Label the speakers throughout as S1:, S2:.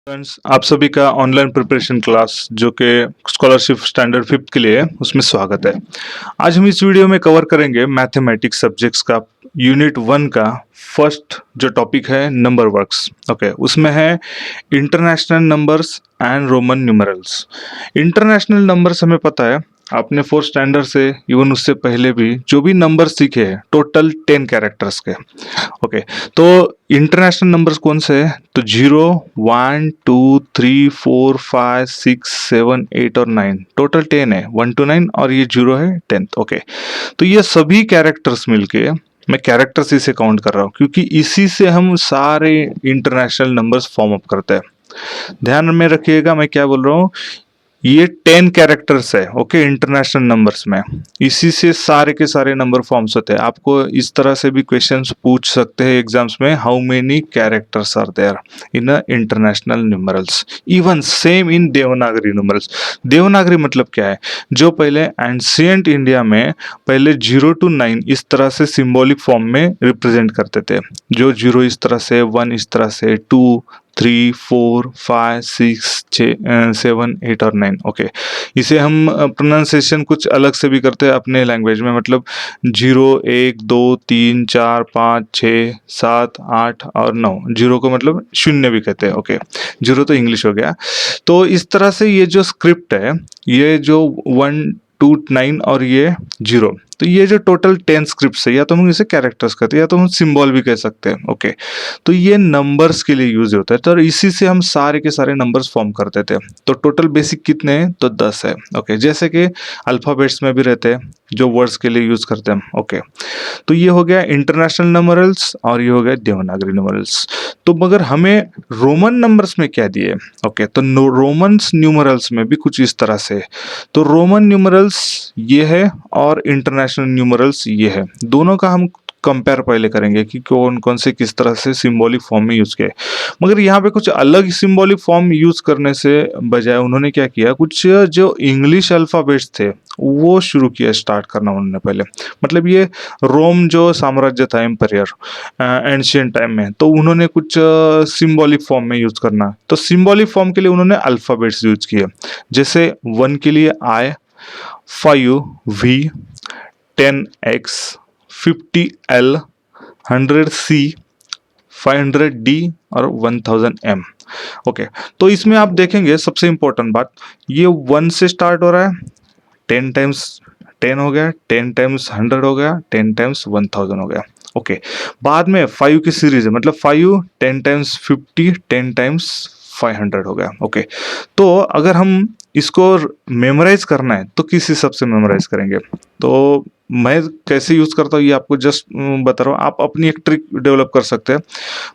S1: Friends, आप सभी का ऑनलाइन प्रिपरेशन क्लास जो कि स्कॉलरशिप स्टैंडर्ड फिफ्थ के लिए है उसमें स्वागत है। आज हम इस वीडियो में कवर करेंगे मैथमेटिक्स सब्जेक्ट्स का यूनिट 1 का फर्स्ट जो टॉपिक है नंबर वर्क्स। ओके, उसमें है international numbers and Roman numerals. International numbers हमें पता है, आपने फोर्थ स्टैंडर्ड से इवन उससे पहले भी जो भी नंबर सीखे हैं टोटल 10 कैरेक्टर्स के। ओके, तो इंटरनेशनल नंबर्स कौन से हैं? तो 0, 1, 2, 3, 4, 5, 6, 7, 8 और 9, टोटल 10 है, 1 to 9, और ये 0 है 10th। ओके, तो ये सभी कैरेक्टर्स मिलके, मैं कैरेक्टर्स इसे काउंट कर रहा हूँ क्योंकि इसी से हम सारे इंटरनेशनल नंबर्स फॉर्म अप करते हैं। ध्यान में रखिएगा मैं क्या बोल रहा हूँ, ये 10 कैरेक्टर्स है। ओके, इंटरनेशनल नंबर्स में इसी से सारे के सारे नंबर फॉर्म्स होते हैं। आपको इस तरह से भी क्वेश्चंस पूछ सकते हैं एग्जाम्स में, how many characters are there in a international numerals, even same in Devanagari numerals. Devanagari मतलब क्या है? जो पहले एंशियंट इंडिया में पहले 0 to 9 इस तरह से सिंबॉलिक फॉर्म में रिप्रेजेंट करते थे। जो 0 इस तरह से, 1 इस तरह से, 2, 3, 4, 5, 6, 7, 8 और 9। ओके, इसे हम प्रोनाउंसिएशन कुछ अलग से भी करते हैं अपने लैंग्वेज में, मतलब 0, 1, 2, 3, 4, 5, 6, 7, 8 और 9। 0 को मतलब शून्य भी कहते हैं। ओके, 0 तो इंग्लिश हो गया। तो इस तरह से ये जो स्क्रिप्ट है, ये जो 1 2 9 और ये 0, तो ये जो टोटल 10 स्क्रिप्ट्स है, या तो हम इसे कैरेक्टर्स कहते हैं या तो हम सिंबल भी कह सकते हैं। ओके, तो ये नंबर्स के लिए यूज होता है, तो इसी से हम सारे के सारे नंबर्स फॉर्म करते थे। तो टोटल बेसिक कितने हैं? तो 10 है। ओके, जैसे कि अल्फाबेट्स में भी रहते हैं जो वर्ड्स के लिए यूज करते हैं। ओके, तो ये हो गया इंटरनेशनल न्यूमरल्स और ये हो गया देवनागरी न्यूमरल्स। तो मगर हमें रोमन नंबर्स में क्या दिए? ओके, तो रोमन्स न्यूमरल्स में भी कुछ इस तरह से। तो रोमन न्यूमरल्स ये है और इंटरनेशनल न्यूमरल्स ये है। दोनों का हम कंपेयर पहले करेंगे कि कौन कौन से किस तरह से सिंबॉलिक फॉर्म में यूज किए। मगर यहाँ पे कुछ अलग सिंबॉलिक फॉर्म यूज करने से बजाय उन्होंने क्या किया, कुछ जो इंग्लिश अल्फाबेट्स थे वो शुरू किया, स्टार्ट करना उन्होंने पहले। मतलब ये रोम जो साम्राज्य था, एम्पायर एंशियंट टाइम में, तो उन्होंने कुछ सिंबॉलिक फॉर्म में यूज करना, तो सिंबॉलिक फॉर्म के लिए उन्होंने अल्फाबेट्स यूज किए। जैसे 1 के लिए I, 5 V, 10 X, 50 L, 100 C, 500 D और 1000 M। ओके, तो इसमें आप देखेंगे सबसे इंपॉर्टेंट बात, ये 1 से स्टार्ट हो रहा है, 10 टाइम्स 10 हो गया, 10 टाइम्स 100 हो गया, 10 टाइम्स 1000 हो गया। ओके, बाद में 5 की सीरीज है, मतलब 5, 10 टाइम्स 50, 10 टाइम्स 500 हो गया। ओके, तो अगर हम इसको मेमोराइज करना है तो किस हिसाब से मेमोराइज करेंगे? तो मैं कैसे यूज करता हूँ ये आपको जस्ट बता रहा हूँ, आप अपनी एक ट्रिक डेवलप कर सकते हैं।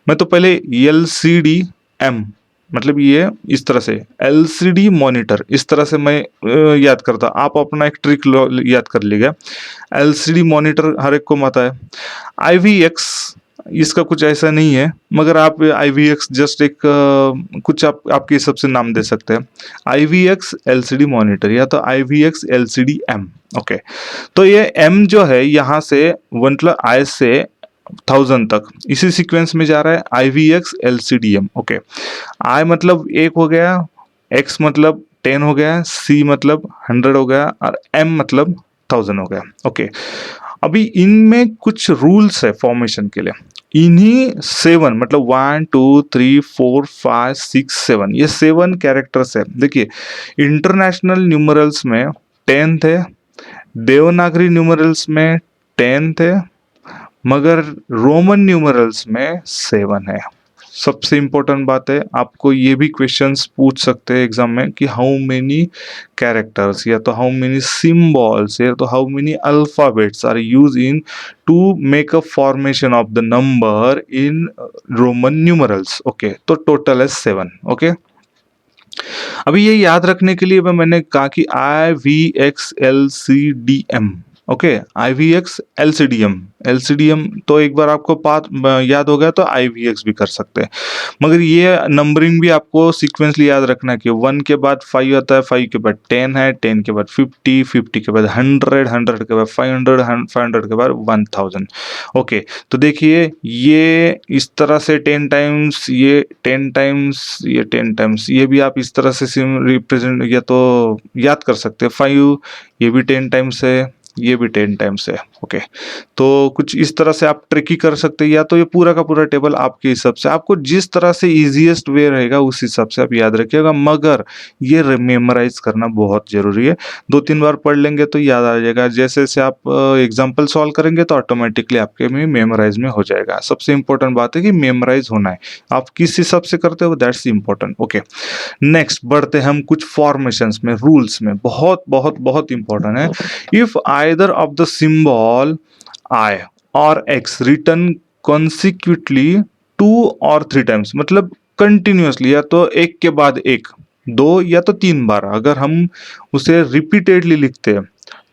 S1: मैं तो पहले LCD-M, मतलब ये इस तरह से LCD मॉनिटर, इस तरह से मैं याद करता। आप अपना एक ट्रिक याद कर लीजिए। LCD मॉनिटर हर एक को पता है। IVX, इसका कुछ ऐसा नहीं है, मगर आप IVX जस्ट एक कुछ आपके हिसाब से नाम दे सकते हैं। IVX LCD मॉनिटर या तो IVX LCD-M। ओके, तो ये M जो है यहाँ से मतलब I से 1000 तक इसी सीक्वेंस में जा रहा है, IVX LCD-M। ओके, I मतलब 1 हो गया, X मतलब 10 हो गया, C मतलब 100 हो गया और M मतलब 1000 हो गया। ओके, अभी इनमें कुछ रूल्स है फॉर्मेशन के लिए। इन्हीं 7 मतलब 1 2 3 4 5 6 7, ये 7 कैरेक्टर्स है। देखिए, इंटरनेशनल न्यूमरल्स में 10 थे, देवनागरी न्यूमरल्स में 10 थे, मगर रोमन न्यूमरल्स में 7 है। सबसे इंपॉर्टेंट बात है, आपको ये भी क्वेश्चंस पूछ सकते हैं एग्जाम में कि हाउ मेनी कैरेक्टर्स या तो हाउ मेनी सिंबल्स या तो how many alphabets are use in to make a formation of the number in Roman numerals. Okay, तो टोटल है 7। ओके, अभी ये याद रखने के लिए मैंने कहा कि IVXLCDM, ओके, IVX, LCDM तो एक बार आपको याद हो गया तो IVX भी कर सकते हैं। मगर ये नंबरिंग भी आपको सीक्वेंसली याद रखना है कि 1 के बाद 5 आता है, 5 के बाद 10 है, 10 के बाद 50, 50 के बाद 100, 100 के बाद 500, 500 के बाद 1000। ओके, तो देखिए ये इस तरह से 10 टाइम्स, ये 10 टाइम्स, ये 10 टाइम्स, ये भी आप इस तरह से रिप्रेजेंट या तो याद कर सकते हैं। 5 ये भी 10 टाइम्स है, ये भी 10 टाइम्स है। ओके, तो कुछ इस तरह से आप ट्रिकी कर सकते हैं, या तो ये पूरा का पूरा टेबल आपके हिसाब से, आपको जिस तरह से इजीएस्ट वे रहेगा उस हिसाब से आप याद रखिएगा। मगर ये मेमोराइज करना बहुत जरूरी है। 2-3 बार पढ़ लेंगे तो याद आ जाएगा। जैसे जैसे आप एग्जाम्पल सॉल्व करेंगे तो ऑटोमेटिकली आपके में मेमोराइज में हो जाएगा। सबसे इंपॉर्टेंट बात है कि मेमोराइज होना है, आप किस हिसाब से करते हो दैट्स इंपॉर्टेंट। ओके, नेक्स्ट बढ़ते हैं हम कुछ फॉर्मेशंस में, रूल्स में, बहुत बहुत बहुत इंपॉर्टेंट है। If either of the symbol I और X रिटर्न कॉन्सिक्यूटली 2 और 3 टाइम्स, मतलब कंटिन्यूअसली, या तो एक के बाद एक, 2 या तो 3 बार, अगर हम उसे रिपीटेडली लिखते हैं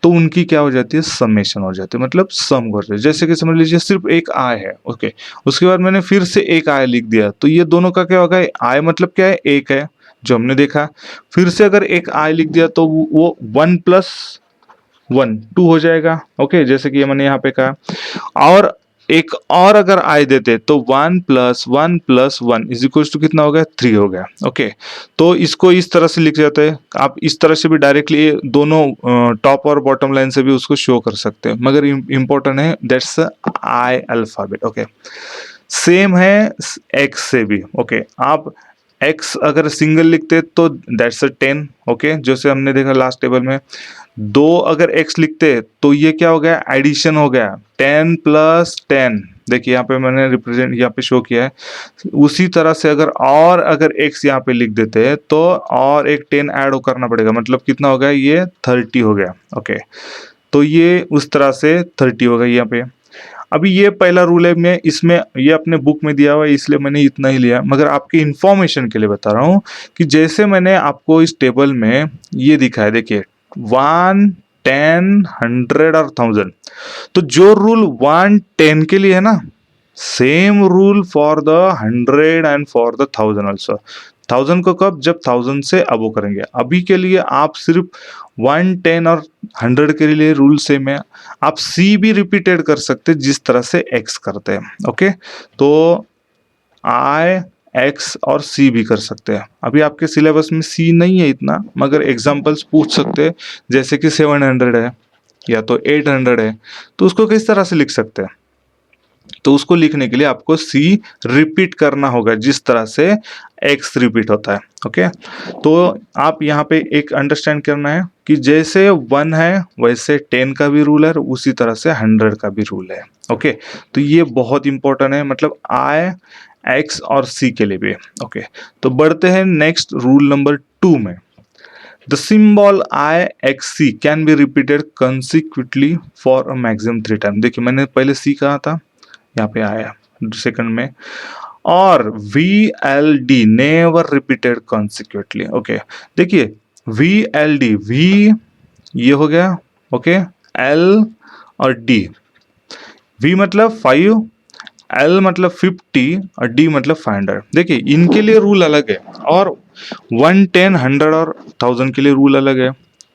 S1: तो उनकी क्या हो जाती है, समेशन हो जाती है, मतलब सम कर रहे हैं। जैसे कि समझ लीजिए सिर्फ एक I है, ओके, उसके बाद मैंने फिर से एक I लिख दिया, तो ये दोनों का क्या होगा, I मतलब क्या है, एक है जो हमने देखा। फिर से अगर एक I लिख दिया तो वो 1 + 1 2 हो जाएगा। ओके, जैसे कि मैंने यहाँ पे कहा। और एक और अगर आई देते तो 1 + 1 + 1 = कितना हो गया, 3 हो गया। ओके, तो इसको इस तरह से लिख जाते हैं। आप इस तरह से भी डायरेक्टली दोनों टॉप और बॉटम लाइन से भी उसको शो कर सकते हैं, मगर इम्पोर्टेंट है that's I alphabet. Okay, same है एक्स से भी। ओके, आप एक्स अगर सिंगल लिखते तो दैट्स 10। ओके, जैसे हमने देखा लास्ट टेबल में, 2 अगर एक्स लिखते तो ये क्या हो गया, एडिशन हो गया, 10 + 10। देखिए यहाँ पे मैंने रिप्रेजेंट यहाँ पे शो किया है। उसी तरह से अगर एक्स यहाँ पे लिख देते हैं तो और एक 10 ऐड करना पड़ेगा, मतलब कितना हो गया, ये 30 हो गया। ओके, तो ये उस तरह से 30 हो गई यहाँ पे। अभी ये पहला रूल है, मैं इसमें ये अपने बुक में दिया हुआ है इसलिए मैंने इतना ही लिया, मगर आपके इंफॉर्मेशन के लिए बता रहा हूँ कि जैसे मैंने आपको इस टेबल में ये दिखाया, देखिए 1, 10, 100 और 1000, तो जो रूल 1, 10 के लिए है ना, same rule for the 100 and for the 1000 also. 1000 को कब, जब 1000 से अबो करेंगे। अभी के लिए आप सिर्फ 1, 10 और 100 के लिए रूल सेम है। आप सी भी रिपीटेड कर सकते हैं जिस तरह से एक्स करते हैं। ओके, तो आई, एक्स और सी भी कर सकते हैं। अभी आपके सिलेबस में सी नहीं है इतना, मगर एग्जांपल्स पूछ सकते हैं, जैसे कि 700 है या तो 800 है, तो उसको किस तरह से लिख सकते हैं। तो उसको लिखने के लिए आपको सी रिपीट करना होगा जिस तरह से एक्स रिपीट होता है। ओके, तो आप यहाँ पे एक अंडरस्टैंड करना है कि जैसे 1 है वैसे 10 का भी रूल है और उसी तरह से 100 का भी रूल है। ओके, तो ये बहुत इंपॉर्टेंट है, मतलब आई, एक्स और सी के लिए भी। ओके, तो बढ़ते हैं नेक्स्ट रूल नंबर 2 में। The symbol IXC can be repeated consecutively for a maximum 3 times। देखिए मैंने पहले C कहा था, यहाँ पे आया सेकंड में। और VLD never repeated consecutively। Okay, देखिए VLD, V ये हो गया, ओके, L और D। V मतलब 5, L मतलब 50 और D मतलब 500। देखिए इनके लिए रूल अलग है, और 1, 10, 100 और 1000 के लिए रूल अलग है।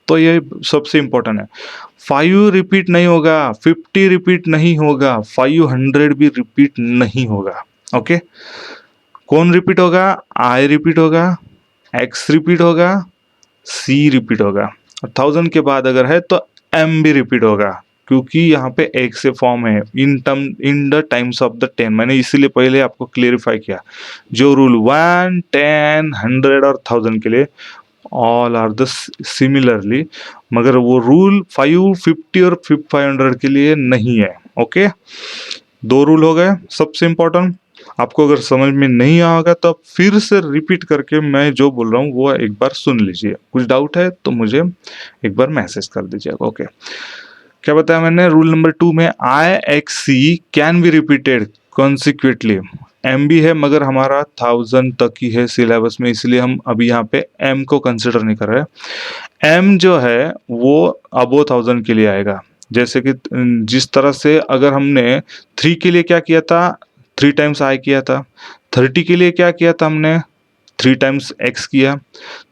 S1: तो ये सबसे इंपॉर्टेंट है। 5 रिपीट नहीं होगा, 50 रिपीट नहीं होगा, 500 भी रिपीट नहीं होगा। ओके, कौन रिपीट होगा, I रिपीट होगा, X रिपीट होगा, C रिपीट होगा, और 1000 के बाद अगर है तो M भी रिपीट होगा, क्योंकि यहाँ पे एक से फॉर्म है in the times of the 10। मैंने इसीलिए पहले आपको क्लियरिफाई किया। जो रूल 1, 10, 100 और 1000 के लिए ऑल आर द सिमिलरली, मगर वो रूल 5, 50 और 500 के लिए नहीं है। ओके, 2 रूल हो गए सबसे इंपॉर्टेंट। आपको अगर समझ में नहीं आएगा तो आप फिर से रिपीट करके मैं जो बोल रहा हूँ वो एक बार सुन लीजिए। कुछ डाउट है तो मुझे एक बार मैसेज कर दीजिएगा। ओके, क्या बताया मैंने रूल नंबर 2 में, IXC can be repeated consecutively. M भी है मगर हमारा 1000 तक ही है सिलेबस में, इसलिए हम अभी यहाँ पे एम को कंसिडर नहीं कर रहे। एम जो है वो अबो 1000 के लिए आएगा। जैसे कि जिस तरह से अगर हमने 3 के लिए क्या किया था, 3 टाइम्स आई किया था, 30 के लिए क्या किया था हमने, 3 टाइम्स एक्स किया,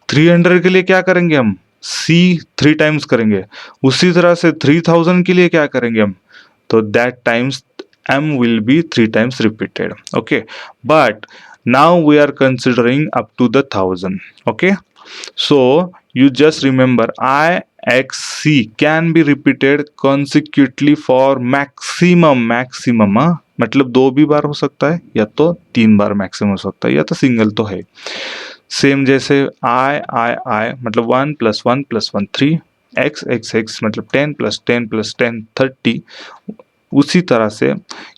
S1: 300 के लिए क्या करेंगे हम, सी 3 टाइम्स करेंगे, उसी तरह से 3000 के लिए क्या करेंगे हम, तो that times m will be 3 times repeated. Okay, but now we are considering up to the 1000. Okay, so you just remember I x c can be repeated consecutively for maximum मतलब 2 भी बार हो सकता है या तो 3 बार मैक्सिमम हो सकता है या तो सिंगल तो है। सेम जैसे I मतलब 1 + 1 + 1 3, x मतलब 10 + 10 + 10 30। उसी तरह से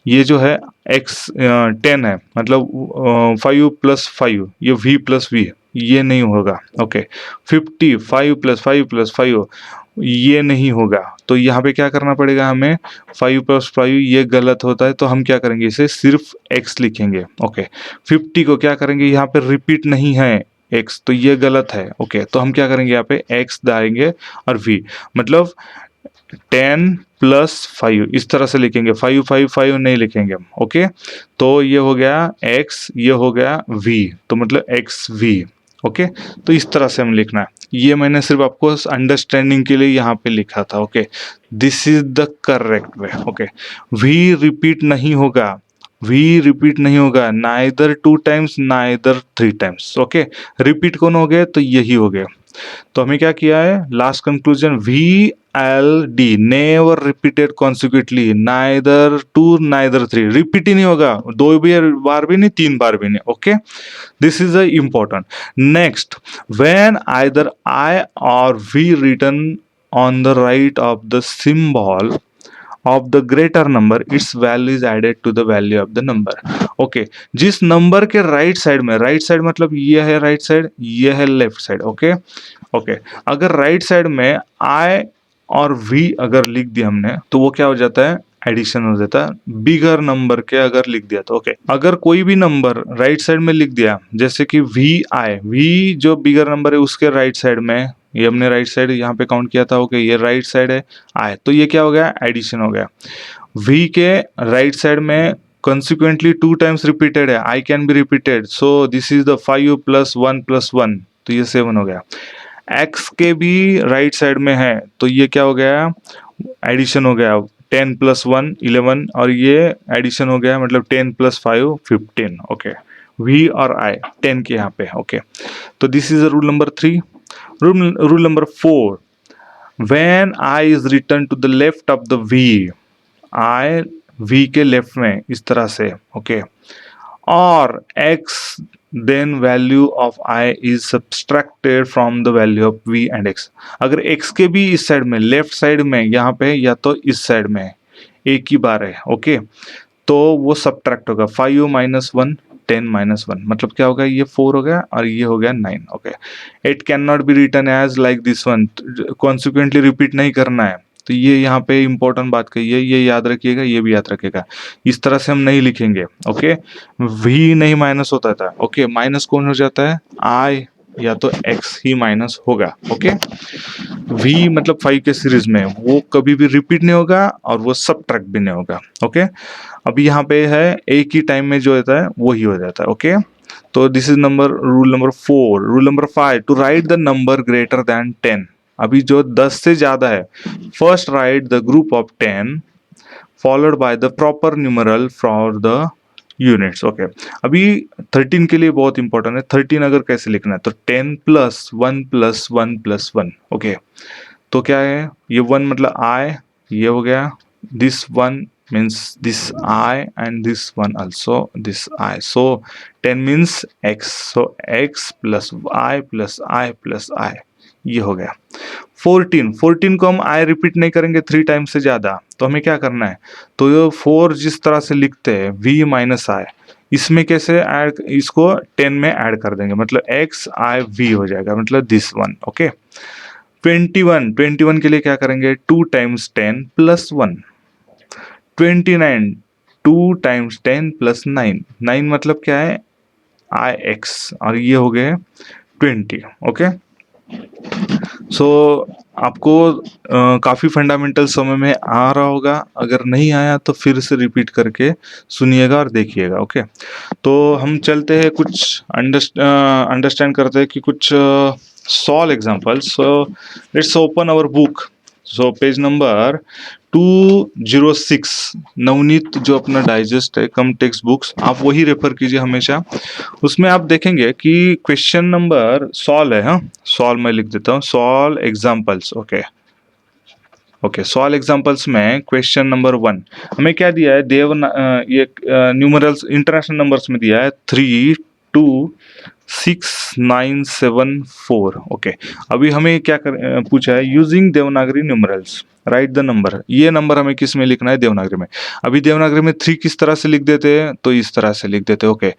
S1: ये जो है x 10 है मतलब 5 + 5, ये v + v ये नहीं होगा। ओके, 50 5 + 5 + 5 ये नहीं होगा। तो यहाँ पे क्या करना पड़ेगा हमें, 5 + 5 ये गलत होता है तो हम क्या करेंगे, इसे सिर्फ x लिखेंगे। ओके, 50 को क्या करेंगे, यहाँ पे रिपीट नहीं है x तो ये गलत है। ओके, तो हम क्या करेंगे, यहाँ पे x डालेंगे और v मतलब 10 + 5 इस तरह से लिखेंगे, 5 5 5 नहीं लिखेंगे हम। ओके, तो ये हो गया x, ये हो गया v, तो मतलब xv। ओके, तो इस तरह से हम लिखना है। ये मैंने सिर्फ आपको अंडरस्टैंडिंग के लिए यहाँ पे लिखा था। Okay, this is the correct way. Okay, v repeat नहीं होगा, v रिपीट नहीं होगा, neither 2 times neither 3 times. Okay, repeat कौन हो गए, तो यही हो गए। तो हमें क्या किया है, last conclusion, V L D never repeated consecutively, neither 2 neither 3, repeat ही नहीं होगा, 2 बार भी नहीं, 3 बार भी नहीं। Okay, this is a important. Next, when either I or V written on the right of the symbol of the greater number, its value is added to the value of the number. Okay, जिस number के right side में, right side मतलब ये है right side, ये है left side. Okay okay, अगर right side में आई और वी अगर लिख दिया हमने तो वो क्या हो जाता है, एडिशन हो जाता है। बिगर नंबर के अगर लिख दिया तो ओके, अगर कोई भी नंबर राइट साइड में लिख दिया जैसे कि वी जो बिगर नंबर है उसके राइट साइड में, ये हमने राइट साइड यहाँ पे काउंट किया था। ओके, ये राइट साइड है आई, तो ये क्या हो गया, एडिशन हो गया। वी के राइट साइड में consequently 2 टाइम्स रिपीटेड है, I can be repeated, so this is the 5 + 1 + 1, तो ये 7 हो गया। एक्स के भी राइट साइड में है तो ये क्या हो गया, एडिशन हो गया, 10 + 1 11 और ये एडिशन हो गया मतलब 10 + 5 15। ओके, वी और आई 10 के यहाँ पे। ओके, तो this is rule number 3। Rule number 4, when I is return to the left of the V, I v के लेफ्ट में इस तरह से। ओके, और x then value of i is subtracted from the value of v and x। अगर x के भी इस साइड में, लेफ्ट साइड में यहाँ पे या तो इस साइड में एक ही बार है। ओके, तो वो सब्ट्रैक्ट होगा, 5 - 1 10 - 1 मतलब क्या होगा, ये 4 हो गया और ये हो गया 9। Okay, it can not be written as like this one, consequently repeat नहीं करना है। तो ये यहाँ पे इंपॉर्टेंट बात कही है, ये याद रखिएगा, ये भी याद रखिएगा, इस तरह से हम नहीं लिखेंगे। ओके, v नहीं माइनस होता था। ओके, माइनस कौन हो जाता है, i या तो x ही माइनस होगा। ओके, v मतलब 5 के सीरीज में वो कभी भी रिपीट नहीं होगा और वो सब्ट्रैक्ट भी नहीं होगा। ओके, अभी यहाँ पे है एक ही टाइम में जो होता है वो ही हो जाता है। ओके, तो this is rule number 4। Rule number 5, to write the number greater than 10, अभी जो 10 से ज्यादा है, first write the group of 10 followed by the proper numeral for the units. Okay, अभी 13 के लिए बहुत इंपॉर्टेंट है। 13 अगर कैसे लिखना है, तो 10 + 1 + 1 + 1। ओके, तो क्या है, ये 1 मतलब आई, ये हो गया, this 1 means this I and this one also this I, so 10 means x, so x + I + I + I, ये हो गया। 14 को हम I रिपीट नहीं करेंगे 3 टाइम्स से ज्यादा, तो हमें क्या करना है, तो ये 4 जिस तरह से लिखते हैं v - I, इसमें कैसे ऐड, इसको 10 में ऐड कर देंगे मतलब x I v हो जाएगा मतलब दिस वन। ओके, 21 के लिए क्या करेंगे, 2 टाइम्स 10 + 1। 29 2 टाइम्स 10 + 9, 9 मतलब क्या है, आई एक्स, और ये हो गए 20। ओके, सो आपको काफ़ी फंडामेंटल समझ में आ रहा होगा, अगर नहीं आया तो फिर से रिपीट करके सुनिएगा और देखिएगा। ओके, तो हम चलते हैं कुछ अंडरस्टैंड करते हैं कि कुछ solve examples. So let's open our book. So page number 206, Navneet जो अपना डाइजेस्ट है कम टेक्स्ट बुक्स, आप वही रेफर कीजिए हमेशा। उसमें आप देखेंगे कि क्वेश्चन नंबर सॉल्व है। हाँ, सॉल्व मैं लिख देता हूँ, solve examples. Okay okay, solve examples में क्वेश्चन नंबर 1 हमें क्या दिया है, ये न्यूमरल्स इंटरनेशनल नंबर्स में दिया है 3 2 6 9 7 4। ओके, अभी हमें क्या पूछा है, using Devanagari numerals right the number. ये नंबर हमें किस में लिखना है, देवनागरी में। अभी देवनागरी में 3 किस तरह से लिख देते हैं, तो इस तरह से लिख देते हैं। ओके,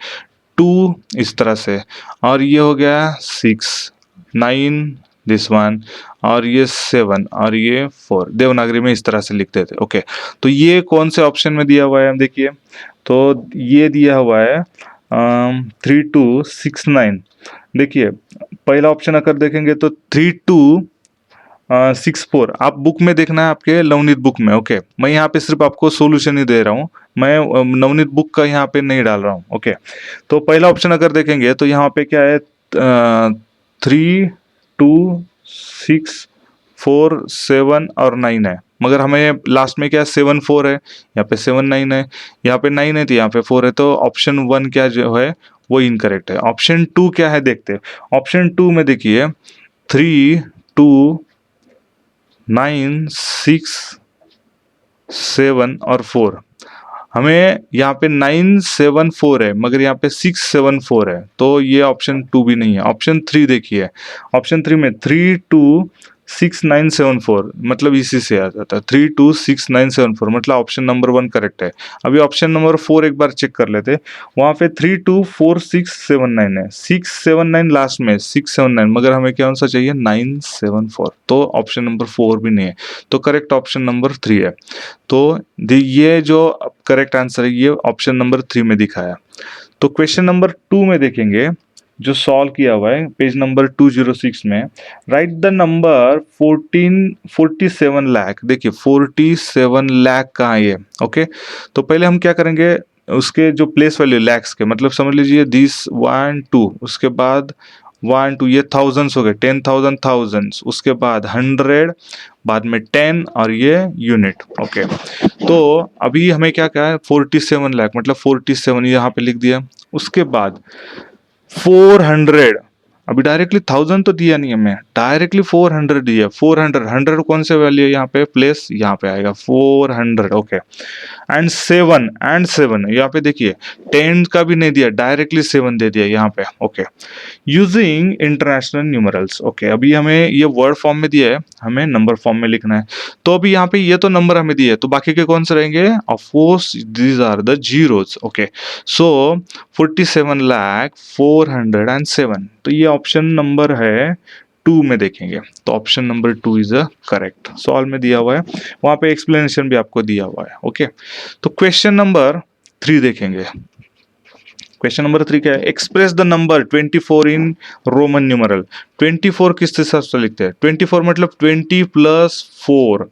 S1: 2 इस तरह से, और ये हो गया 6 9 दिस वन, और ये 7 और ये 4 देवनागरी में इस तरह से लिखते थे। ओके, तो ये कौन से ऑप्शन में दिया हुआ है, देखिए। तो ये दिया हुआ है 3269। देखिए पहला ऑप्शन अगर देखेंगे तो 3264, आप बुक में देखना है, आपके नवनीत बुक में। ओके, मैं यहाँ पे सिर्फ आपको सोल्यूशन ही दे रहा हूँ, मैं नवनीत बुक का यहाँ पे नहीं डाल रहा हूँ। ओके, तो पहला ऑप्शन अगर देखेंगे तो यहाँ पे क्या है, 3 2 6 4 7 और 9 है, मगर हमें लास्ट में क्या 7 4 है, यहाँ पे 7 9 है, यहाँ पे 9 है तो यहाँ पे 4 है, तो ऑप्शन 1 क्या जो है वो इनकरेक्ट है। ऑप्शन 2 क्या है देखते हैं। ऑप्शन 2 में देखिए 3 2 9 6 7 और 4, हमें यहाँ पे 9 7 4 है, मगर यहाँ पे 6 7 4 है, तो ये ऑप्शन 2 भी नहीं है। ऑप्शन 3 देखिए, ऑप्शन 3 में 3 2 6 9 7 4, मतलब इसी से आ जाता है 3 2 6 9 7 4, मतलब ऑप्शन नंबर 1 करेक्ट है। अभी ऑप्शन नंबर 4 एक बार चेक कर लेते, वहाँ पे 3 2 4 6 7 9 है, 6 7 9 लास्ट में 6 7 9, मगर हमें क्या आंसर चाहिए 9 7 4, तो ऑप्शन नंबर 4 भी नहीं है, तो करेक्ट ऑप्शन नंबर 3 है। तो ये जो करेक्ट आंसर है ये ऑप्शन नंबर 3 में दिखाया। तो क्वेश्चन नंबर 2 में देखेंगे, जो सॉल्व किया हुआ है पेज नंबर 206 में, राइट द नंबर 47 लाख। देखिए 47 लाख कहाँ है ये। ओके, तो पहले हम क्या करेंगे, उसके जो प्लेस वैल्यू लैक्स के, मतलब समझ लीजिए दिस 1 2, उसके बाद 1 2, ये थाउजेंड्स हो गए, 10,000 थाउजेंड्स, उसके बाद 100, बाद में 10 और ये यूनिट। ओके, तो अभी हमें क्या क्या है, 47 लाख, मतलब 47 यहाँ पे लिख दिया। उसके बाद 400, अभी डायरेक्टली 1000 तो दिया नहीं हमें, डायरेक्टली 400 दिया। 400 100 कौन से वैल्यू है यहाँ पे, प्लेस यहाँ पे आएगा 400। ओके, एंड 7 यहाँ पे देखिए 10 का भी नहीं दिया, डायरेक्टली 7 दे दिया यहाँ पे। Okay, using international numerals. Okay, अभी हमें ये वर्ड फॉर्म में दिया है, हमें नंबर फॉर्म में लिखना है। तो अभी यहाँ पे ये तो नंबर हमें दिया है, तो बाकी के कौन से रहेंगे, of course these are the zeros. Okay, so 47,04,107, तो ये ऑप्शन नंबर है 2 में देखेंगे, तो option number 2 is a correct. Solve में दिया हुआ है, वहां पे एक्सप्लेनेशन भी आपको दिया हुआ है। ओके, तो क्वेश्चन नंबर 3 देखेंगे। क्वेश्चन नंबर 3 क्या है, express the number 24 in Roman numeral. 24 किस हिसाब से लिखते हैं, 24 मतलब 20 + 4।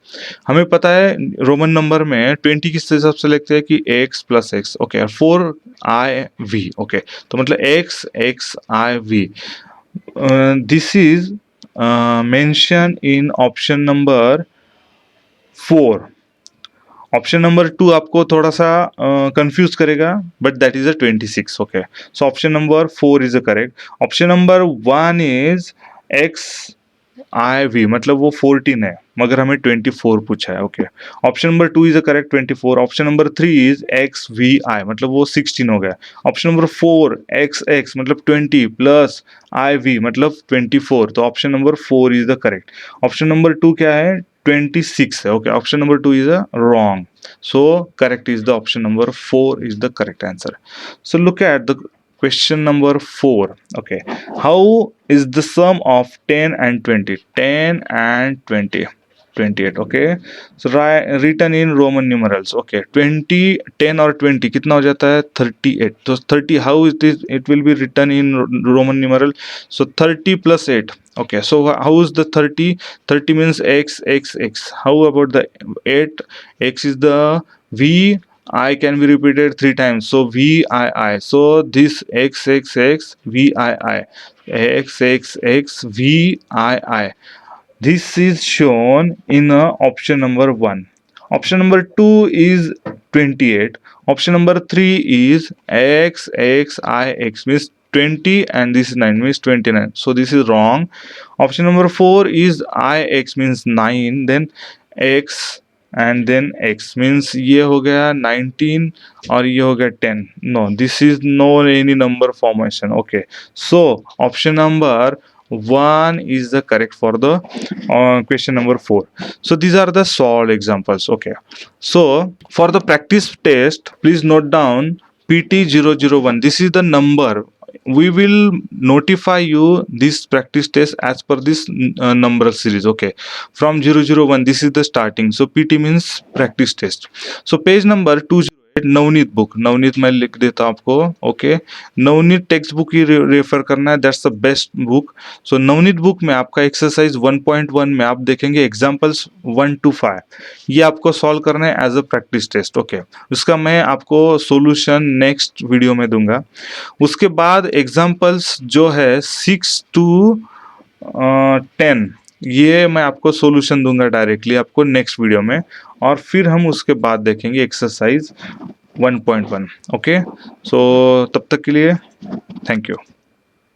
S1: हमें पता है रोमन नंबर में 20 किस हिसाब से लिखते हैं कि x + x। Okay, 4 IV। Okay, तो मतलब x x IV। This is mention in option number 4। Option number 2 आपको थोड़ा सा कंफ्यूज करेगा, but that is a 26। Okay, so option number 4 is a correct. Option number 1 is XIV, मतलब वो 14 है, मगर हमें 24 पूछा है। Okay, option number 2 is a correct 24। Option number 3 is XVI, मतलब वो 16 हो गया। ऑप्शन नंबर 4 XX, मतलब 20 + IV, मतलब 24, तो option number 4 is the correct. Option number 2 क्या है, 26 है। Okay, option number 2 is a wrong. So correct is the option number 4 is the correct answer. So look at the question number 4. Okay, how is the sum of 10 and 20? 10 and 20. 28. Okay, so written in Roman numerals. Okay, 20, 10 और 20 कितना हो जाता है 38. तो 30 how it will be written in Roman numeral? So 30 plus 8. Okay, so how is the 30? 30 means x x x. How about the 8? X is the v. I can be repeated 3 times, so v I. So this x x x v I x x x v I. This is shown in option number 1. Option number 2 is 28. Option number 3 is x x I x means 20 and this is 9 means 29. So this is wrong. Option number 4 is I x means 9, then x and then x means ये हो गया 19 और ये हो गया 10. No, this is no any number formation. Okay, so option number 1 is the correct for the question number 4. So these are the solved examples. Okay, so for the practice test, please note down PT001. This is the number. We will notify you this practice test as per this number series. Okay, from 001 this is the starting. So PT means practice test. So page number 208 Navneet book. Navneet मैं लिख देता हूं आपको. Okay, Navneet text book ही refer करना है. That's the best book. So Navneet book में आपका exercise 1.1 में आप देखेंगे एग्जांपल्स 1 to 5. ये आपको सॉल्व करना है as a practice test. Okay, उसका मैं आपको सॉल्यूशन नेक्स्ट वीडियो में दूंगा. उसके बाद एग्जांपल्स जो है 6 to 10 ये मैं आपको सॉल्यूशन दूंगा डायरेक्टली आपको नेक्स्ट वीडियो में. और फिर हम उसके बाद देखेंगे एक्सरसाइज 1.1. ओके, सो तब तक के लिए थैंक यू.